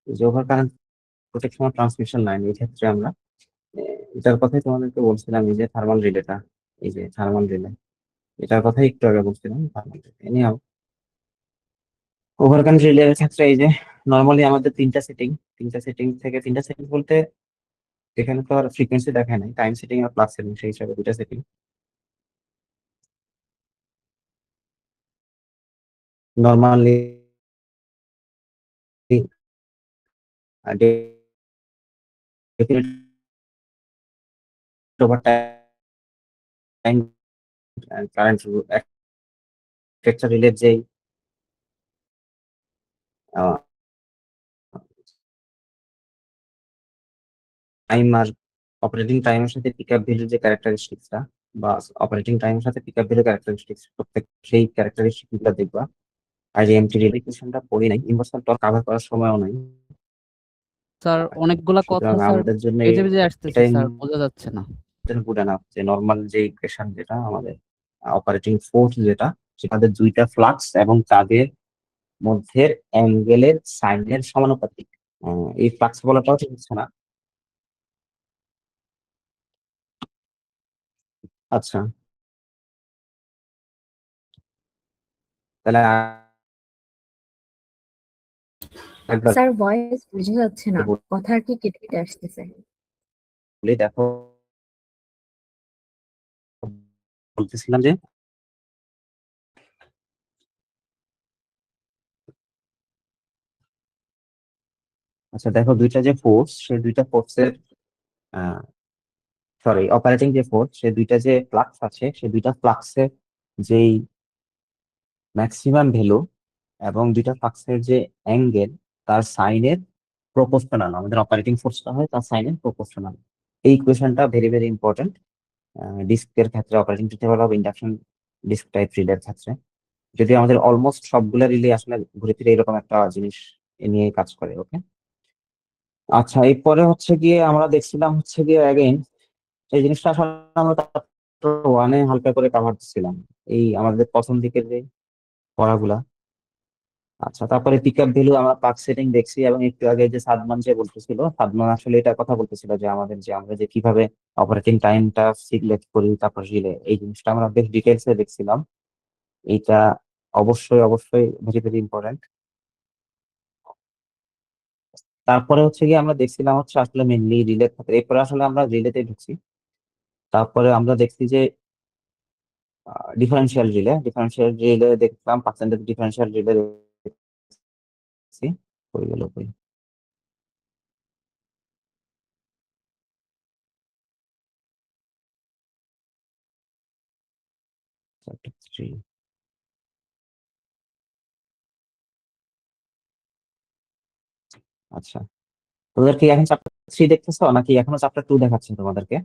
এই যে over current protection transmission line, এই ক্ষেত্রে আমরা এটার কথাই তোমাদেরকে বলছিলাম, এই যে থার্মাল রিলেটা, এই যে থার্মাল রিলে, এটার কথাই একটু আগে বলছিলাম thermal relay. Anyhow over current রিলের ক্ষেত্রে এই যে নর্মালি আমাদের তিনটা সেটিং বলতে এখানে তো আর ফ্রিকোয়েন্সি দেখায় নাই, টাইম সেটিং আর প্লাস সেটিং, সেই হিসাবে দুটা setting. Normally over time current একটা রিলের যেই টাইম আর অপারেটিং টাইমের সাথে পিক আপ ভ্যালুর যে ক্যারেক্টারিস্টিক্সটা, বা অপারেটিং টাইমের সাথে পিক আপ ভ্যালুর ক্যারেক্টারিস্টিক্স, প্রত্যেক সেই ক্যারেক্টারিস্টিক গুলো দেখবা। আর এমটি রিলেশনটা পড়ি নাই, ইনভার্সাল টর্ক কভার করার সময়ও নাই। স্যার অনেকগুলা কথা সুতরাং স্যার আমাদের জন্য বেজে বেজে আসতেছে এটাই স্যার, বোঝা যাচ্ছে না। গুড এনাফ যে নর্মাল যে ইকুয়েশন, যেটা আমাদের অপারেটিং ফোর্স, যেটা সেটাদের দুইটা ফ্লাক্স এবং তাদের মধ্যে অ্যাঙ্গেলের সাইনের সমানুপাতিক। এই ফ্লাক্স বলাটাও ঠিক হচ্ছে না। আচ্ছা, তাহলে একবার স্যার ভয়েস বোঝা যাচ্ছে না, কথা আর কি কেটে কেটে আসতেছে। বলে দেখো, বলতেছিলাম যে আচ্ছা দেখো, দুইটা যে ফোর্স, সেই দুইটা ফোর্সের সরি অপারেটিং যে ফোর্স, সেই দুইটা যে ফ্লাক্স আছে, সেই দুইটা ফ্লাক্সের যেই ম্যাক্সিমাম ভ্যালু এবং দুইটা ফ্লাক্সের যে অ্যাঙ্গেল, তার সাইনের প্রপোর্শনাল, আমাদের অপারেটিং ফোর্সটা হয় তার সাইনের প্রপোর্শনাল। এই ইকুয়েশনটা ভেরি ভেরি ইম্পর্টেন্ট ডিস্কের ক্ষেত্রে, operating principle of induction disk type রিলের ক্ষেত্রে। যদি আমাদের অলমোস্ট সবগুলা রিলে আসলে ঘুরে ফিরে এরকম একটা জিনিস নিয়ে কাজ করে। ওকে, আচ্ছা এরপরে হচ্ছে গিয়ে আমরা দেখছিলাম হচ্ছে গিয়ে অ্যাগেইন এই জিনিসটা আসলে আমরা ওয়ানে হালকা করে কাভার দিচ্ছিলাম, এই আমাদের প্রথম দিকের যে পড়াগুলা। আচ্ছা, তারপরে পিক আপ ভ্যালু আমরা পাক সেটিং দেখছি, এবং একটু আগে যে সাদমান যে বলতেছিল, সাদমান আসলে এটা কথা বলতেছিল যে আমাদের যে আমরা যে কিভাবে অপারেটিং টাইমটা সিলেক্ট করি, তারপর রিলে, এই জিনিসটা আমরা বেশ ডিটেলসে দেখছিলাম। এইটা অবশ্যই অবশ্যই ভেরি ভেরি ইম্পর্টেন্ট। তারপরে হচ্ছে গিয়ে আমরা দেখছিলাম হচ্ছে আসলে মেনলি রিলের ক্ষেত্রে, এরপরে আসলে আমরা রিলেতে ঢুকছি। তারপরে আমরা দেখছি যে ডিফারেন্সিয়াল রিলে দেখলাম, পার্সেন্টেজ ডিফারেন্সিয়াল রিলে দেখছি। কই গেল কই, চ্যাপ্টার 3। আচ্ছা, তোদের কি এখন চ্যাপ্টার 3 দেখতেছো নাকি এখনো চ্যাপ্টার 2 দেখাচ্ছে তোমাদেরকে?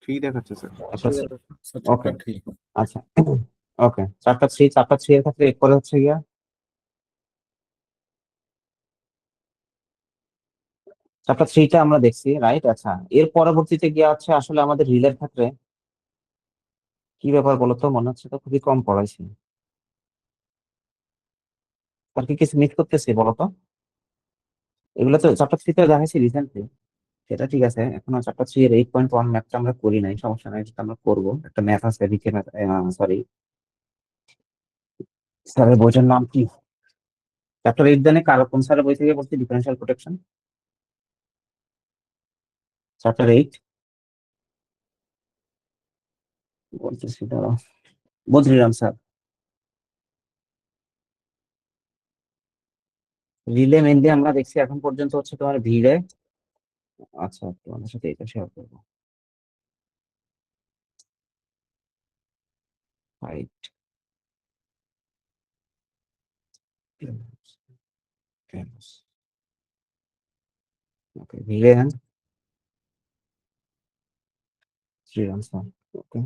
3 দেখাচ্ছে স্যার। ওকে, আচ্ছা ওকে, চ্যাপ্টার 3 এর ক্ষেত্রে এরপরে হচ্ছে গিয়া চ্যাপ্টার 3টা আমরা দেখছি, রাইট? আচ্ছা, এর পরবর্তীতে গিয়া হচ্ছে আসলে আমাদের রিলের ক্ষেত্রে কি ব্যাপার বলতো, মনে হচ্ছে তো খুবই কম পড়াইছি। আর কি কিছু মিস করতেছি বলতো? এগুলো তো চ্যাপ্টার 3তে দেখাইছি রিসেন্টলি, সেটা ঠিক আছে। এখনো চ্যাপ্টার 3 এর 8.1 ম্যাথটা আমরা করি নাই, সমস্যা নাই, সেটা আমরা করবো। একটা ম্যাথ আছে ভিকে ম্যাথ, সরি স্যারের বইটার নাম কি, চ্যাপ্টার 8 জানে কারো কোন স্যারের বই থেকে বলছি, ডিফারেন্সিয়াল প্রোটেকশন চ্যাপ্টার 8 বলতেছি, দাঁড়াও, বদ্রিরাম স্যার। রিলে মেনলি আমরা দেখছি এখন পর্যন্ত হচ্ছে তোমার ভিড়ে। আচ্ছা, তোমাদের সাথে এটা শেয়ার করবো। রাইট, ওকে, ভিড়ে শ্রীরাম স্যার। ওকে,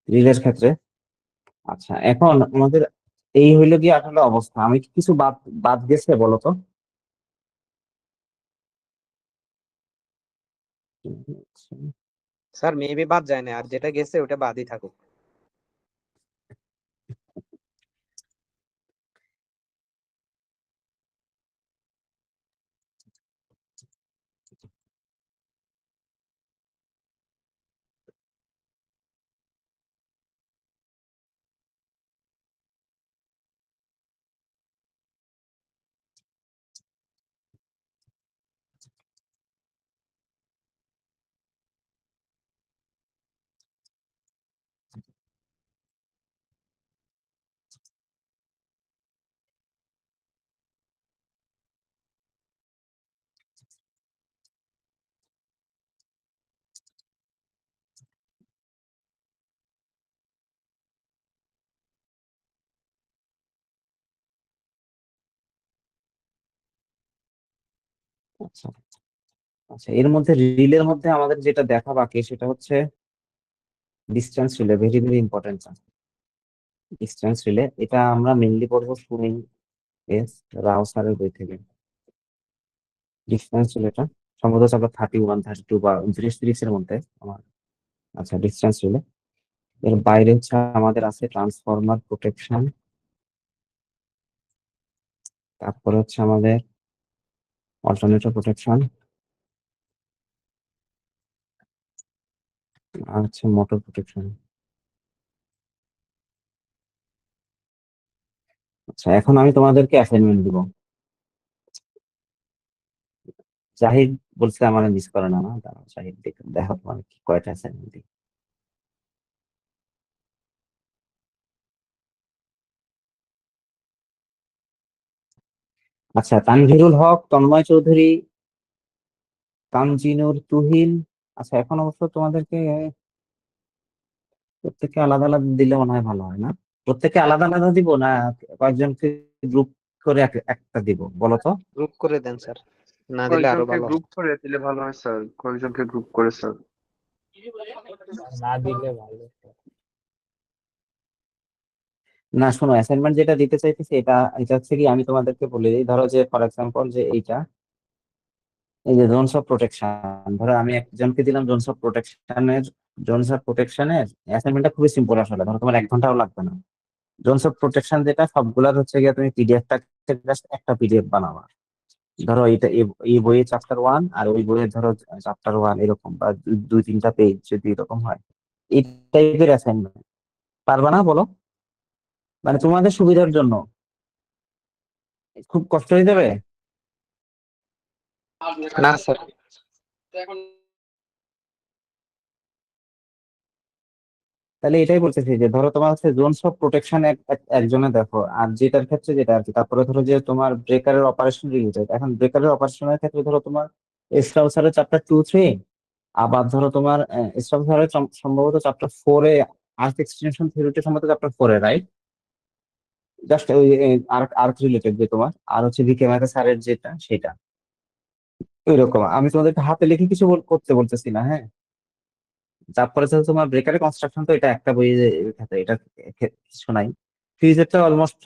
রিলের ক্ষেত্রে আচ্ছা এখন আমাদের এই হইলো গিয়ে আসলে অবস্থা, আমি কি কিছু বাদ বাদ গেছে বলো তো? স্যার মেবি বাদ যায় না, আর যেটা গেছে ওটা বাদই থাকুক। আচ্ছা আচ্ছা, এর মধ্যে রিলের মধ্যে আমাদের যেটা দেখা বাকি সেটা হচ্ছে distance relay, very very important. Distance relay এটা আমরা মেনলি পড়বো সুইং এস রাও স্যারের বই থেকে। ডিস্টেন্স রিলেটা সম্ভবত চ্যাপ্টার 31, 32 বা 29, 30 এর মধ্যে আমার। আচ্ছা, ডিস্টেন্স রিলে এর বাইরে হচ্ছে আমাদের আছে ট্রান্সফরমার প্রোটেকশন, তারপরে হচ্ছে আমাদের অল্টারনেটর প্রোটেকশন, আর হচ্ছে মোটর প্রোটেকশন। আচ্ছা, এখন আমি তোমাদেরকে অ্যাসাইনমেন্ট দিব। জাহিদ বলছে আমার মিস করে না, দাঁড়াও জাহিদ দেখো তোমার কি কয়টা অ্যাসাইনমেন্ট দিই। আচ্ছা, তানভীরুল হক, তন্ময় চৌধুরী, তানজিনুর, তুহিন। আচ্ছা, এখন অবশ্য তোমাদেরকে প্রত্যেককে আলাদা আলাদা দিলে মনে হয় ভালো হয় না? প্রত্যেককে আলাদা আলাদা দিব না কয়েকজনকে গ্রুপ করে একটা দিব, বলো তো? গ্রুপ করে দেন স্যার, না দিলে আরো কয়েকজনকে ভালো গ্রুপ করে দিলে ভালো হয় স্যার, কয়েকজনকে গ্রুপ করে স্যার। না দিলে ভালো। না শোনো, অ্যাসাইনমেন্ট যেটা দিতে চাইতেছি এটা এটা হচ্ছে কি, আমি তোমাদেরকে বলে দিই। ধরো যে ফর এক্সাম্পল যে এইটা, এই যে জোনস অফ প্রোটেকশন, ধরো আমি একজনকে দিলাম জোনস অফ প্রোটেকশনের অ্যাসাইনমেন্টটা খুবই সিম্পল আসলে, ধরো তোমার 1 ঘন্টাও লাগবে না। জোনস অফ প্রোটেকশন যেটা সবগুলার হচ্ছে গিয়ে তুমি পিডিএফটা জাস্ট একটা পিডিএফ বানাবা। ধরো এটা এই বইয়ে চ্যাপ্টার 1 আর ওই বইয়ে ধরো চ্যাপ্টার 1 এরকম, বা 2-3টা পেজ যদি এরকম হয়, এই টাইপের অ্যাসাইনমেন্ট পারবা না বলো? মানে তোমাদের সুবিধার জন্য। খুব কষ্ট হয়ে যাবে। না স্যার। তাহলে এটাই বলতেছি যে ধরো তোমার হচ্ছে জোনস অফ প্রোটেকশন একজনে দেখো, আর যেটার ক্ষেত্রে যেটা আর কি, তারপরে ধরো যে তোমার ব্রেকারের অপারেশন রিলেটেড। এখন ব্রেকারের অপারেশনের ক্ষেত্রে ধরো তোমার স্ট্রাউসারের চ্যাপ্টার 2-3, আবার ধরো তোমার স্ট্রাউসারের সম্ভবত চ্যাপ্টার 4-এ আর্থ এক্সটেনশন থিওরিটা সম্ভবত চ্যাপ্টার 4-এ, রাইট? জাস্ট ওই আর্থ আর্থ রিলেটেড যে তোমার, আর হচ্ছে ভিকে ম্যাথা স্যারের যেটা সেটা ওই রকম। আমি তোমাদেরকে হাতে লিখে কিছু করতে বলতেছি না, হ্যাঁ। তারপরে হচ্ছে তোমার ব্রেকারের কনস্ট্রাকশন, তো এটা একটা বইয়ে থাকে, এটা কিছু নাই। ফিউজেরটা অলমোস্ট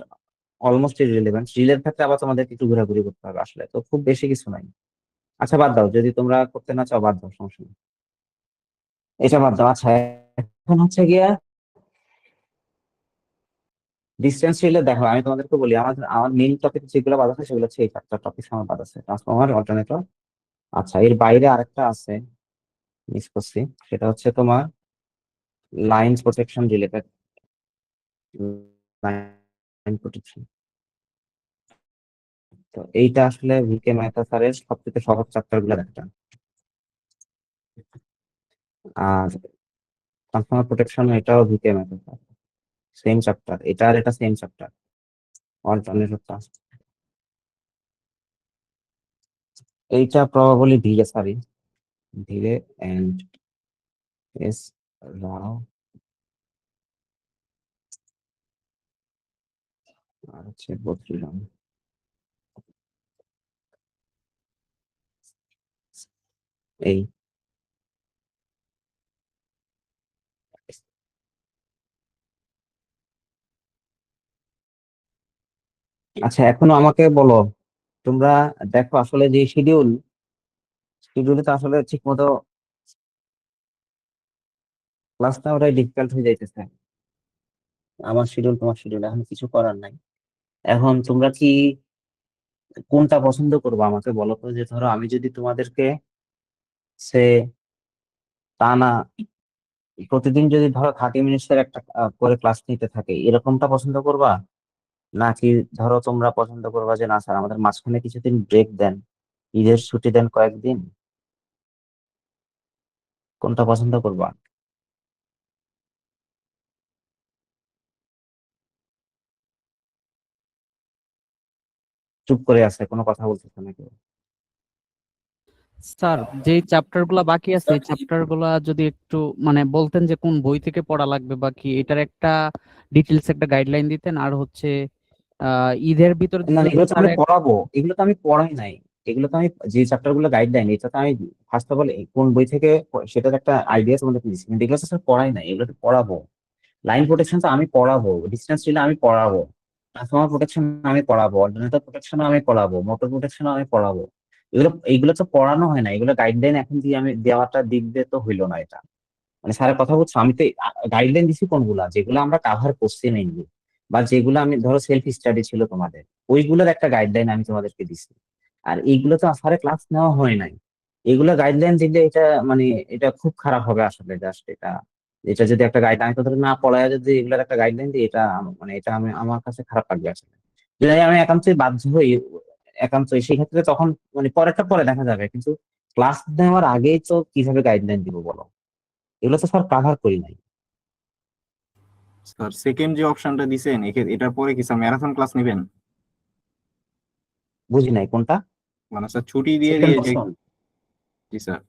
অলমোস্ট ইররিলেভেন্ট। রিলের ক্ষেত্রে আবার তোমাদের একটু ঘোরাঘুরি করতে হবে আসলে, তো খুব বেশি কিছু নাই। আচ্ছা বাদ দাও, যদি তোমরা করতে না চাও বাদ দাও, সমস্যা নেই, এটা বাদ দাও। আচ্ছা, এখন হচ্ছে গিয়া ডিস্টেন্স রিলে দেখো, আমি তোমাদেরকে বলি আমার আমার মেইন টপিক যেগুলো বাদ আছে সেগুলো হচ্ছে এই 4টা টপিক আমার বাদ আছে, ট্রান্সফরমার, অল্টারনেটর। আচ্ছা, এর বাইরে আরেকটা আছে মিস করছি, সেটা হচ্ছে তোমার line protection related. Line protection, তো এইটা আসলে ভিকে মেহতা স্যারের সবথেকে সহজ চ্যাপ্টার গুলোর একটা। আর ট্রান্সফরমার প্রোটেকশন এটাও V K Mehta sir, same chapter, এটা আর এটা সেম চ্যাপ্টার। অল্টারনেটরটা এইটা প্রবাবলি ধীরে, সরি, ধীরে এন্ড এস রাও, আর হচ্ছে বদ্রীরাম। এই আচ্ছা, এখনো আমাকে বলো তোমরা, দেখো আসলে যে শিডিউলে তো আসলে ঠিক মতো ক্লাসটা ওটাই ডিফিকাল্ট হয়ে যাইতেছে। আমার শিডিউল তোমার শিডিউল, এখন কিছু করার নাই। এখন তোমরা কি কোনটা পছন্দ করবো আমাকে বলো তো? যে ধরো আমি যদি তোমাদেরকে সে টানা প্রতিদিন যদি ধরো 30 মিনিটের একটা করে ক্লাস নিতে থাকে, এরকমটা পছন্দ করবা, নাকি ধরো তোমরা পছন্দ করবা যে না স্যার আমাদের মাঝখানে কিছুদিন ব্রেক দেন, ঈদের ছুটি দেন কয়েকদিন, কোনটা পছন্দ করবা? চুপ করে আছে, কোনো কথা বলতেছে না কেউ। স্যার, যে চ্যাপ্টার গুলা বাকি আছে এই চ্যাপ্টার গুলা যদি একটু মানে বলতেন যে কোন বই থেকে পড়া লাগবে বাকি, এটার একটা ডিটেলস একটা গাইডলাইন দিতেন। আর হচ্ছে ঈদের ভিতর না, যদি এগুলো তো স্যার আমি পড়াবো, এগুলো তো আমি পড়াই নাই। এগুলো তো আমি যে চ্যাপ্টার গুলো গাইডলাইন, এটা তো আমি ফার্স্ট অফ অল কোন বই থেকে সেটার একটা আইডিয়া তোমাদের দিচ্ছি, কিন্তু এগুলো তো স্যার পড়াই নাই, এগুলো তো পড়াবো। লাইন প্রোটেকশন তো আমি পড়াবো, ডিস্টেন্স রিলে আমি পড়াবো, ট্রান্সফর্মার প্রোটেকশন আমি পড়াবো, অল্টারনেটর প্রোটেকশন আমি পড়াবো, মোটর প্রোটেকশন আমি পড়াবো। এইগুলো তো পড়ানো হয় না, এগুলো গাইডলাইন এখন দিয়ে আমি দেওয়াটা দিক দিয়ে তো হইলো না এটা। মানে স্যারের কথা বলছো, আমি তো গাইডলাইন দিছি কোনগুলা যেগুলো আমরা কাভার করছি মেইনলি, বা যেগুলো আমি ধরো সেলফ স্টাডি ছিল তোমাদের, ওইগুলোর একটা গাইডলাইন আমি তোমাদেরকে দিছি। আর এইগুলো তো স্যারের ক্লাস নেওয়া হয় নাই। এগুলো গাইডলাইন দিলে এটা মানে এটা খুব খারাপ হবে আসলে, জাস্ট এটা, এটা যদি একটা গাইড আমি তোদের না পড়ায় যদি এগুলোর একটা গাইডলাইন দিই, এটা মানে এটা আমি আমার কাছে খারাপ লাগবে আসলে। যদি আমি একান্তই বাধ্য হই, একান্তই সেই ক্ষেত্রে তখন মানে পরেরটা পরে দেখা যাবে, কিন্তু ক্লাস নেওয়ার আগেই তো কিভাবে গাইডলাইন দিব বলো? এগুলো তো স্যার কাভার করি নাই। স্যার সেকেন্ড যে অপশনটা দিছেন এটার পরে কি স্যার ম্যারাথন ক্লাস নেবেন? বুঝি নাই কোনটা মানে স্যার ছুটি দিয়ে সেকেন্ড যে অপশন। জি স্যার।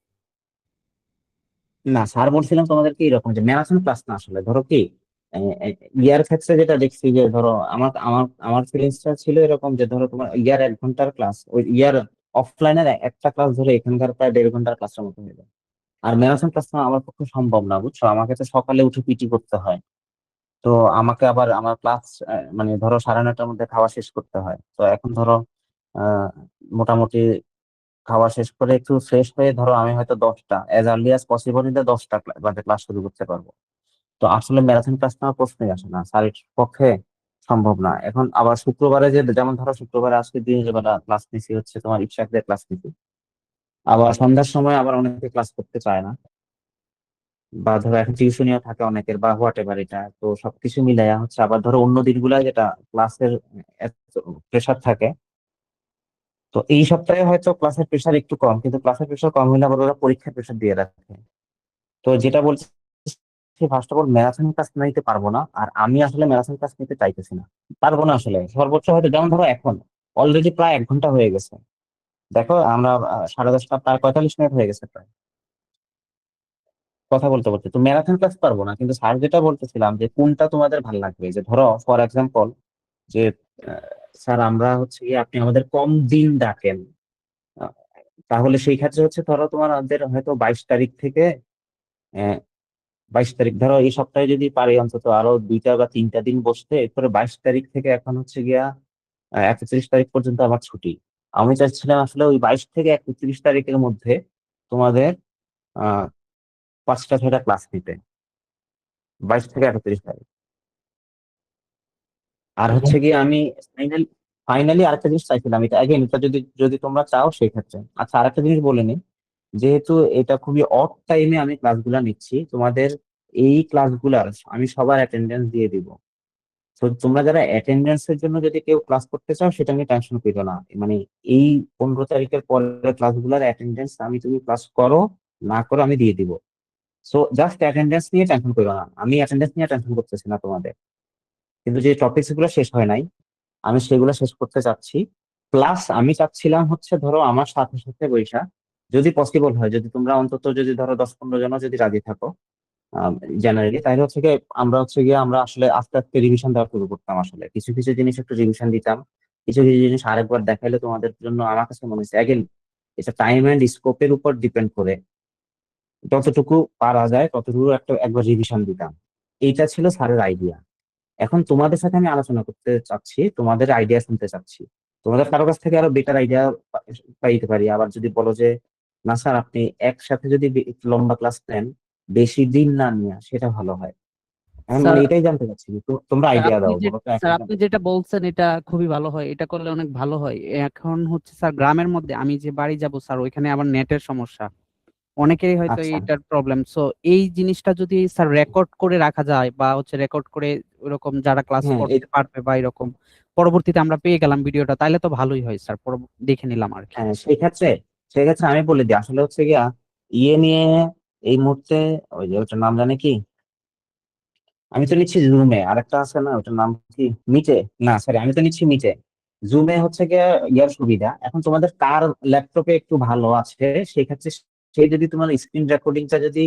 না স্যার বলছিলাম তোমাদেরকে এরকম যে ম্যারাথন ক্লাস না, আসলে ধরো কি ইয়ার ক্ষেত্রে যেটা দেখছি যে ধরো আমার আমার আমার ফিলিংসটা ছিল এরকম যে ধরো তোমার ইয়ার 1 ঘন্টার ক্লাস, ওই ইয়ার অফলাইনের একটা ক্লাস ধরে এখানকার প্রায় 1.5 ঘন্টার ক্লাসের মতো হয়ে যায়। আর ম্যারাথন ক্লাস না আমার পক্ষে সম্ভব না, বুঝছো, আমাকে তো সকালে উঠে পিটি করতে হয়। তো আমাকে আবার আমার ক্লাস মানে ধরো 9:30টার মধ্যে খাওয়া শেষ করতে হয়। তো এখন ধরো আহ মোটামুটি খাওয়া শেষ করে একটু ফ্রেশ হয়ে ধরো আমি হয়তো 10টা অ্যাজ আর্লি অ্যাজ পসিবল নিতে 10টা বাজে ক্লাস শুরু করতে পারবো। তো আসলে ম্যারাথন ক্লাস নেওয়ার প্রশ্নই আসে না স্যারের পক্ষে, সম্ভব না। এখন আবার শুক্রবারে যে যেমন ধরো শুক্রবারে আজকে দিনের বেলা ক্লাস নিছি হচ্ছে তোমার ইফসাকদের ক্লাস নিছি, আবার সন্ধ্যার সময় আবার অনেকে ক্লাস করতে চায় না, বা ধরো এখন টিউশনিও থাকে অনেকের বা হোয়াট এভার, এটা তো সবকিছু মিলাইয়া হচ্ছে। আবার ধরো অন্য দিনগুলা যেটা ক্লাসের প্রেশার থাকে, তো এই সপ্তাহে হয়তো ক্লাসের প্রেশার একটু কম, কিন্তু ক্লাসের প্রেশার কম হলে আবার ওরা পরীক্ষার প্রেশার দিয়ে রাখে। তো যেটা বলছি, first of all marathon class নিতে পারবো না, আর আমি আসলে ম্যারাথন ক্লাস নিতে চাইতেছি না, পারবো না আসলে। সর্বোচ্চ হয়তো যেমন ধরো এখন অলরেডি প্রায় 1 ঘন্টা হয়ে গেছে, দেখো আমরা 10:30 প্রায় 45 মিনিট হয়ে গেছে প্রায় কথা বলতে বলতে। তো ম্যারাথন ক্লাস পারবো না, কিন্তু স্যার যেটা বলতেছিলাম যে কোনটা তোমাদের ভালো লাগবে, যে ধরো ফর এক্সাম্পল যে স্যার আমরা হচ্ছে কি আপনি আমাদের কম দিন ডাকেন, আহ, তাহলে সেই ক্ষেত্রে হচ্ছে ধরো তোমাদের হয়তো 22 তারিখ থেকে 22 তারিখ, ধরো এই সপ্তাহে যদি পারি অন্তত আরো 2টা বা 3টা দিন বসতে, এরপরে 22 তারিখ থেকে এখন হচ্ছে গিয়া 31 তারিখ পর্যন্ত আমার ছুটি। আমি চাচ্ছিলাম আসলে ওই 22 থেকে 31 তারিখের মধ্যে তোমাদের 5টা 6টা ক্লাস নিতে, 22 থেকে 31 তারিখ। আর হচ্ছে গিয়ে আমি ফাইনালি আরেকটা জিনিস চাইছিলাম, এটা অ্যাগেন এটা যদি যদি তোমরা চাও সেই ক্ষেত্রে। আচ্ছা আরেকটা জিনিস বলে নি, যেহেতু এটা খুবই অড টাইমে আমি ক্লাসগুলা নিচ্ছি, তোমাদের এই ক্লাসগুলার আমি সবার অ্যাটেন্ডেন্স দিয়ে দিব। তো তোমরা যারা অ্যাটেন্ডেন্স এর জন্য যদি কেউ ক্লাস করতে চাও সেটা নিয়ে টেনশন করো না, মানে এই 15 তারিখের পরের ক্লাসগুলোর অ্যাটেন্ডেন্স আমি, তুমি ক্লাস করো না করো আমি দিয়ে দিব। সো জাস্ট অ্যাটেন্ডেন্স নিয়ে টেনশন করো না, আমি অ্যাটেন্ডেন্স নিয়ে টেনশন করতেছি না তোমাদের। কিন্তু যে টপিকস গুলো শেষ হয় নাই আমি সেগুলো শেষ করতে চাচ্ছি। প্লাস আমি চাচ্ছিলাম হচ্ছে ধরো আমার সাথে সাথে বৈশা, যদি পসিবল হয়, যদি তোমরা অন্তত যদি ধরো 10-15 জনও যদি রাজি থাকো জেনারেলি, তাহলে হচ্ছে গিয়ে আমরা হচ্ছে গিয়ে আমরা আসলে আস্তে আস্তে রিভিশন দেওয়া শুরু করতাম, আসলে কিছু কিছু জিনিস একটু রিভিশন দিতাম, কিছু কিছু জিনিস আরেকবার দেখাইলে তোমাদের জন্য আমার কাছে মনে হচ্ছে অ্যাগেন এটা টাইম এন্ড স্কোপের উপর ডিপেন্ড করে, যতটুকু পারা যায় ততটুকু একবার রিভিশন দিতাম। এইটা ছিল স্যারের আইডিয়া। এখন তোমাদের সাথে আমি আলোচনা করতে চাচ্ছি, তোমাদের আইডিয়া শুনতে চাচ্ছি, তোমাদের কারো কাছ থেকে আরো বেটার আইডিয়া পাইতে পারি। আবার যদি বলো যে না স্যার আপনি একসাথে যদি একটু লম্বা ক্লাস নেন, বেশি দিন না নিয়ে, সেটা ভালো হয়। এখন স্যার মানে এটাই জানতে চাচ্ছি যে তোমরা আইডিয়া দাও, বলো তো স্যার এখন। আপনি যেটা বলছেন এটা খুবই ভালো হয়, এটা করলে অনেক ভালো হয়। এখন হচ্ছে স্যার গ্রামের মধ্যে আমি যে বাড়ি যাব স্যার, ওইখানে আবার নেটের সমস্যা, অনেকেরই হয়তো আচ্ছা এইটার প্রবলেম। সো এই জিনিসটা যদি স্যার রেকর্ড করে রাখা যায়, বা হচ্ছে রেকর্ড করে ওরকম যারা ক্লাস হ্যাঁ করতে পারবে বা এরকম পরবর্তীতে আমরা পেয়ে গেলাম ভিডিওটা, তাইলে তো ভালোই হয় স্যার, দেখে নিলাম আর কি। হ্যাঁ সেই ক্ষেত্রে আমি বলে দিই আসলে হচ্ছে গিয়া ইয়ে নিয়ে এই মুহূর্তে, ওই যে ওটার নাম জানে কি, আমি তো নিচ্ছি জুমে, আরেকটা আছে না ওটার নাম কি, মিটে, না সরি আমি তো নিচ্ছি মিটে। জুমে হচ্ছে গিয়ে ইয়ার সুবিধা, এখন তোমাদের কার ল্যাপটপে একটু ভালো আছে সেই ক্ষেত্রে সে যদি তোমার স্ক্রিন রেকর্ডিংটা যদি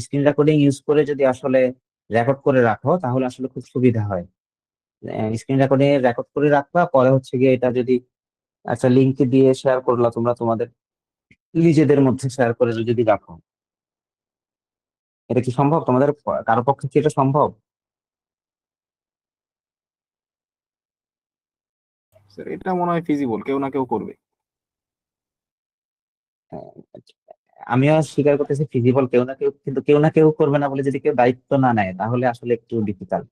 স্ক্রিন রেকর্ডিং ইউজ করে যদি আসলে রেকর্ড করে রাখো, তাহলে আসলে খুব সুবিধা হয়। স্ক্রিন রেকর্ডিং রেকর্ড করে রাখবা, পরে হচ্ছে গিয়ে এটা যদি আচ্ছা, লিঙ্ক দিয়ে শেয়ার করলা তোমরা তোমাদের নিজেদের মধ্যে শেয়ার করে যদি রাখো, এটা কি সম্ভব তোমাদের কারো পক্ষে কি এটা সম্ভব? স্যার এটা মনে হয় ফিজিবল, কেউ না কেউ করবে। আহ, আমিও স্বীকার করতেছি ফিজিবল কেউ না কেউ, কিন্তু কেউ না কেউ করবে না বলে যদি কেউ দায়িত্ব না নেয় তাহলে আসলে একটু ডিফিকাল্ট।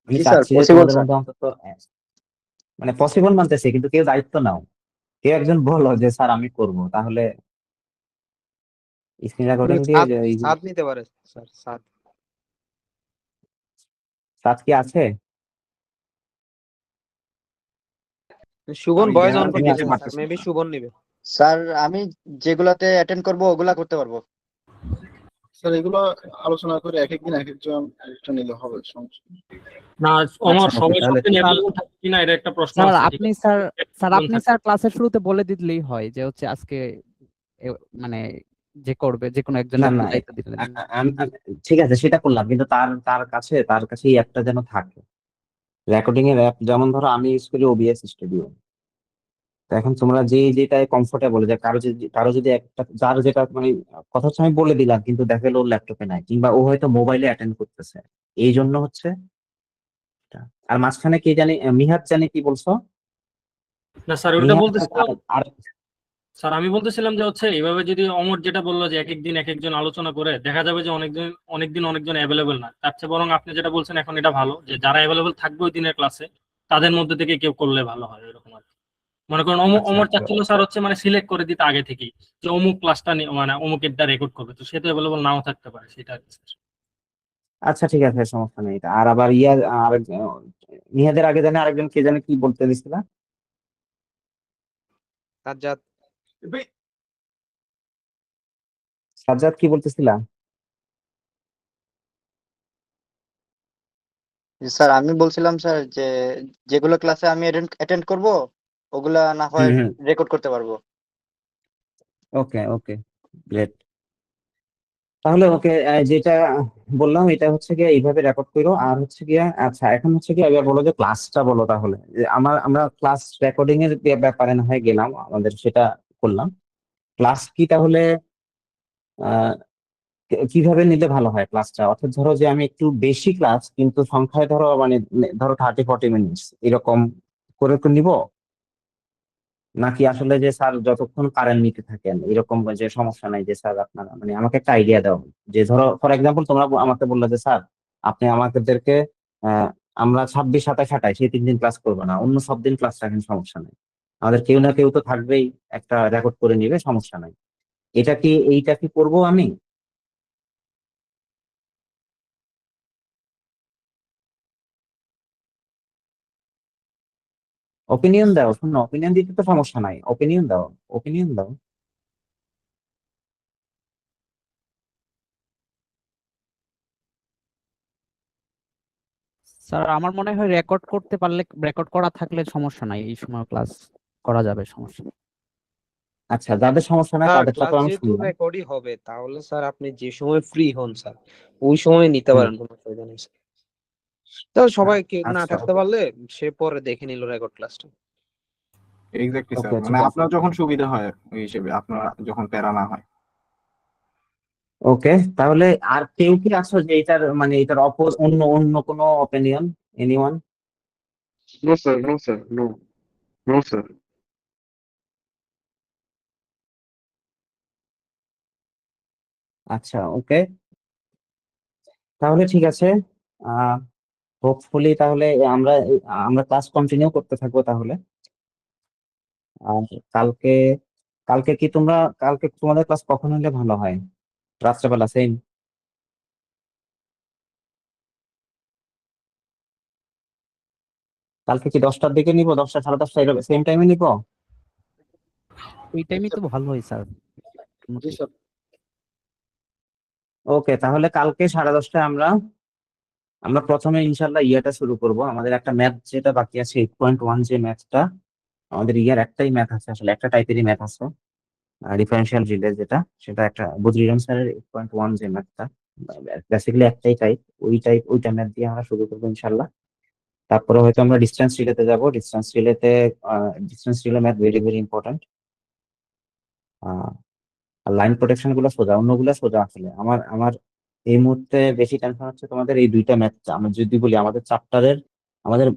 আমি জি স্যার, চাচ্ছি যে পসিবল তোমাদের স্যার। মধ্যে অন্তত মানে পসিবল মানতেছে, কিন্তু কেউ দায়িত্ব নাও, কেউ একজন বলো যে স্যার আমি করব, তাহলে স্ক্রিন রেকর্ডিং দিয়ে সাত যে এইগুলো। সাত নিতে পারে স্যার, সাত। সাত কি আছে? শুভন আমি ভয়েস অন জেনারেল তুমি দিতে করতেছে আছো? না স্যার, পারতেছি মেবি না। শুভন নিবে। স্যার আমি যেগুলাতে অ্যাটেন্ড করব ওগুলা করতে পারবো। স্যার এগুলো আলোচনা করে এক একদিন এক একজন একটা নিলে হবে, সমস্যা নেই। না, আচ্ছা, অমর ওকে, সবাই তাহলে সবদিন স্যার অ্যাভেলেবল থাকে কিনা এটা একটা প্রশ্ন স্যার আছে, ঠিক আপনি আছে? স্যার স্যার একজন আপনি থাকে। স্যার ক্লাসের শুরুতে বলে দিলেই হয় যে হচ্ছে আজকে মানে যে করবে যে কোনো একজনের না আপনি না দায়িত্ব দিলেন। ঠিক আছে, সেটা করলাম, কিন্তু তার কাছে এই অ্যাপটা যেন থাকে, রেকর্ডিং এর অ্যাপ। যেমন ধরো আমি ইউজ করি ওবিএস স্টুডিও। তো এখন তোমরা যেটাই কমফোর্টেবল, যে কারো যদি একটা যার যেটা মানে কথা হচ্ছে আমি বলে দিলাম, কিন্তু দেখা গেলো ওর ল্যাপটপে নাই, কিংবা ও হয়তো মোবাইলে অ্যাটেন্ড করতেছে, এই জন্য হচ্ছে এটা। আর মাঝখানে কি জানি মিহাদ জানি কি বলছো? না স্যার, ওটা মিহাদ বলতেছিলাম। আর স্যার আমি বলতেছিলাম যে হচ্ছে এইভাবে যদি অমর যেটা বললো যে এক একদিন এক একজন আলোচনা করে, দেখা যাবে যে অনেকদিন অনেকজন অ্যাভেলেবল না। তার চেয়ে বরং আপনি যেটা বলছেন এখন এটা ভালো, যে যারা অ্যাভেলেবল থাকবে ওই দিনের ক্লাসে তাদের মধ্যে থেকে কেউ করলে ভালো হয়, এরকম আর কি। মনে করেন আচ্ছা অমর আচ্ছা চাচ্ছিল স্যার হচ্ছে মানে সিলেক্ট করে দিতে আগে থেকেই যে অমুক ক্লাসটা মানে অমুকেরটা রেকর্ড করবে, তো সে তো অ্যাভেলেবল নাও থাকতে পারে, সেটা আর কি স্যার। আচ্ছা, ঠিক আছে, সমস্যা নেই এটা। আর আবার মিহাদের আগে জানি আরেকজন কে জানি কি বলতে দিছিল, সাজ্জাদ। সাজ্জাদ কি বলতেছিলা? জি স্যার, আমি বলছিলাম স্যার যে যেগুলো ক্লাসে আমি অ্যাটেন্ড করব ওগুলা না হয় হুম হুম, রেকর্ড করতে পারবো। ওকে ওকে, গ্রেট। তাহলে ওকে, যেটা বললাম এটা হচ্ছে গিয়ে এইভাবে রেকর্ড করো। আর হচ্ছে গিয়ে আচ্ছা, এখন হচ্ছে কি এবার বলো যে ক্লাসটা বলো তাহলে, যে আমরা ক্লাস রেকর্ডিং এর ব্যাপারে না হয় গেলাম, আমাদের সেটা করলাম। ক্লাস কি তাহলে কিভাবে নিলে ভালো হয় ক্লাসটা? অর্থাৎ ধরো যে আমি একটু বেশি ক্লাস, কিন্তু সংখ্যায় ধরো মানে ধরো 30-40 মিনিটস এরকম করে তো নিব, নাকি আসলে যে স্যার যতক্ষণ পারেন নিতে থাকেন এরকম, যে সমস্যা নাই যে স্যার আপনারা মানে আমাকে একটা আইডিয়া দাও। যে ধরো ফর এক্সাম্পল তোমরা আমাকে বললে যে স্যার আপনি আমাদেরকে আহ আমরা 26, 27, 28 সেই 3 দিন ক্লাস করবো না, অন্য সব দিন ক্লাস রাখেন, সমস্যা নাই, আমাদের কেউ না কেউ তো থাকবেই, একটা রেকর্ড করে নিবে, সমস্যা নাই। এইটা কি করবো আমি? ওপিনিয়ন দাও, শোনো, ওপিনিয়ন দিতে তো সমস্যা নাই, ওপিনিয়ন দাও, ওপিনিয়ন দাও। স্যার আমার মনে হয় রেকর্ড করতে পারলে, রেকর্ড করা থাকলে সমস্যা নাই, এই সময় ক্লাস করা যাবে, সমস্যা নেই। আচ্ছা, যাদের সমস্যা নাই স্যার তাদেরটা ক্লাস তো আমি যেহেতু শুনলাম। রেকর্ডই হবে, তাহলে স্যার আপনি যে সময় ফ্রি হন স্যার ওই সময় নিতে হুম, পারেন, কোনো অসুবিধা নেই স্যার। তাহলে সবাই না আচ্ছা, থাকতে পারলে সে পরে দেখে নিল রেকর্ড ক্লাসটা। এক্স্যাক্টলি স্যার, ওকে, মানে ঠিক আছে। আপনার যখন সুবিধা হয় ওই হিসেবে, আপনার যখন প্যারা না হয়। ওকে, তাহলে আর কেউ কি আছো যে এটার মানে এটার অন্য অন্য কোনো opinion? Anyone? No sir, no sir, no, no sir. আচ্ছা, ওকে, তাহলে ঠিক আছে। আহ হোপফুলি তাহলে আমরা আমরা ক্লাস কন্টিনিউ করতে থাকবো তাহলে। আর কালকে কালকে কি তোমরা কালকে তোমাদের ক্লাস কখন হলে ভালো হয়? রাত্রেবেলা সেম? কালকে কি 10টার দিকে নিবো, 10টা, 10:30 সেম টাইমে নিবো? ওই টাইমই তো ভালো হয় স্যার। জি স্যার। ওকে, তাহলে কালকে 10:30টায় আমরা আমরা প্রথমে ইনশাল্লাহ ইয়েটা শুরু করব। আমাদের একটা ম্যাথ যেটা বাকি আছে, 8.1, যে ম্যাথটা আমাদের ইয়ার একটাই ম্যাথ আছে, আসলে একটা টাইপেরই ম্যাথ আছে, ডিফারেন্সিয়াল রিলে, যেটা সেটা একটা বদ্রিরাম স্যারের 8.1 যে ম্যাথটা, বেসিক্যালি একটাই টাইপ, ওইটা ম্যাথ দিয়ে আমরা শুরু করবো ইনশাল্লাহ। তারপরে হয়তো আমরা ডিস্টেন্স রিলেতে যাব। Distance relay math very very important. আর লাইন প্রোটেকশন গুলো সোজা, অন্যগুলো সোজা। আসলে আমার আমার এই মুহূর্তে বেশি টেনশন হচ্ছে তোমাদের এই দুইটা ম্যাথ। আমরা যদি বলি আমাদের চ্যাপ্টারের আমাদের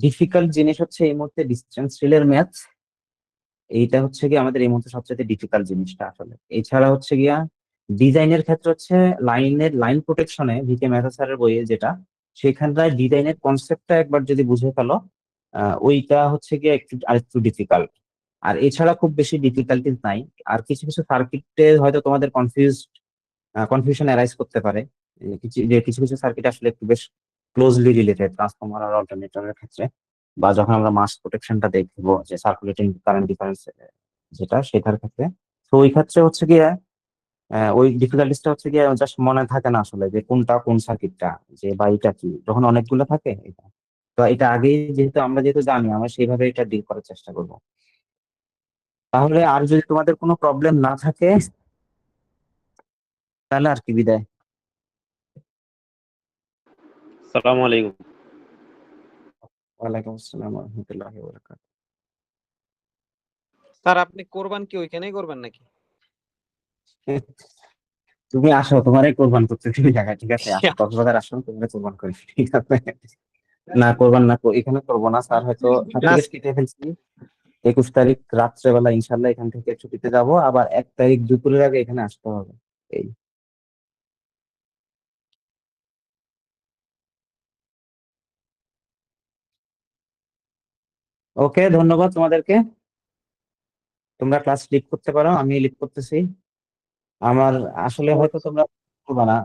ডিফিকাল্ট জিনিস হচ্ছে এই মুহূর্তে ডিস্টেন্স রিলের ম্যাথ। এইটা হচ্ছে গিয়ে আমাদের এই মুহূর্তে সবচেয়ে ডিফিকাল্ট জিনিসটা আসলে। এছাড়া হচ্ছে গিয়া ডিজাইনের ক্ষেত্রে হচ্ছে লাইন প্রোটেকশনে ভিকে মেহতা স্যারের বইয়ে যেটা, সেখানটায় ডিজাইনের কনসেপ্টটা একবার যদি বুঝে ফেলো, ওইটা হচ্ছে গিয়ে একটু আরেকটু ডিফিকাল্ট। আর এছাড়া খুব বেশি ডিফিকাল্টিস নাই। আর কিছু কিছু সার্কিটে হয়তো তোমাদের কনফিউশন অ্যারাইজ করতে পারে। কিছু কিছু সার্কিট আসলে একটু বেশ ক্লোজলি রিলেটেড ট্রান্সফরমার আর অল্টারনেটরের ক্ষেত্রে, বা যখন আমরা মাস প্রোটেকশনটা দেখবো যে সার্কুলেটিং কারেন্ট ডিফারেন্স যেটা, সেটার ক্ষেত্রে। তো ওই ক্ষেত্রে হচ্ছে গিয়ে ওই ডিফিকাল্টিসটা হচ্ছে গিয়ে জাস্ট মনে থাকে না আসলে যে কোনটা কোন সার্কিটটা, যে বা এটা কি, যখন অনেকগুলো থাকে এটা। তো এটা আগেই যেহেতু জানি, আমরা সেইভাবে এটা ডিল করার চেষ্টা করব। তাহলে আর যদি তোমাদের কোনো প্রবলেম না থাকে তাহলে আর কি, বিদায়। সালামু আলাইকুম। ওয়ালাইকুম আসসালাম ওয়া রাহমাতুল্লাহি ওয়া বারাকাতুহু। স্যার আপনি কোরবান কি ওইখানেই করবেন নাকি? তুমি আসো, তোমারই কোরবান করতে তুমি জায়গায়, ঠিক আছে? আসো কক্সবাজার, আসো, তোমার কোরবান করি, ঠিক আছে? না কোরবান না, এখানে করবো না স্যার। হয়তো সার্টিফিকেট কেটে ফেলছি। 21 তারিখ রাত্রেবেলা ইনশাল্লাহ এখান থেকে ছুটিতে যাব, আবার 1 তারিখ দুপুরের আগে এখানে আসতে হবে। এই ওকে, ধন্যবাদ তোমাদেরকে। তোমরা ক্লাস লিড করতে পারো, আমি লিড করতেছি। আমার আসলে হয়তো তোমরা করবা না,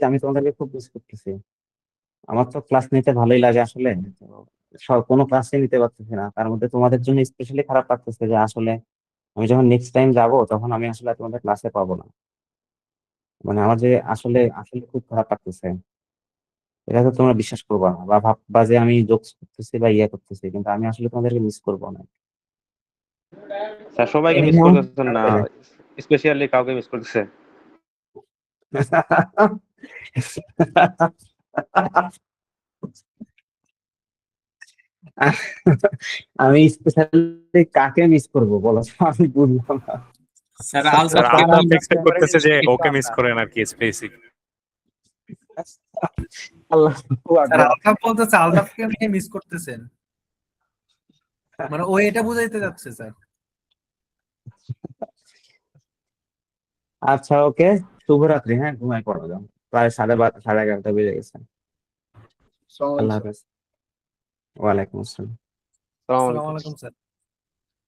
আমি তোমাদেরকে খুব মিস করতেছি। আমার তো ক্লাস নিতে ভালোই লাগে আসলে। তো সব কোনো ক্লাসে নিতে পারতেছি না, তার মধ্যে তোমাদের জন্য স্পেশালি খারাপ লাগতেছে যে আসলে আমি যখন নেক্সট টাইম যাব তখন আমি আসলে তোমাদের ক্লাসে পাবো না। মানে আমার যে আসলে আসলে খুব খারাপ লাগতেছে। এটা তো তোমরা বিশ্বাস করবো না, বা ভাববা যে আমি জোকস করতেছি বা ইয়ে করতেছি, কিন্তু আমি আসলে তোমাদেরকে মিস করবো না। স্যার সবাইকে মিস Anyhow, করতেছেন না, স্পেশালি কাউকে মিস করতেছে? আমি স্পেশালি কাকে মিস করব বলো তো? আমি বুঝলাম না। স্যার স্যার আলতাফ এক্সপেক্ট করতেছে যে ওকে মিস করেন আর কি, স্পেসিফিক। আল্লাহ স্যার আলতাফ বলতেছে আলতাফকে আপনি মিস করতেছেন, মানে ও এটা বুঝাইতে যাচ্ছে স্যার। আচ্ছা ওকে, শুভরাত্রি। হ্যাঁ, ঘুমাই পড়া যাও, প্রায় 11:30 11:30 বেজে গেছে। আসসালামু আলাইকুম আল্লাহ স্যার। হাফেজ। ওয়ালাইকুম আসসালাম। আসসালামু আসসালামু আলাইকুম। আলাইকুম স্যার।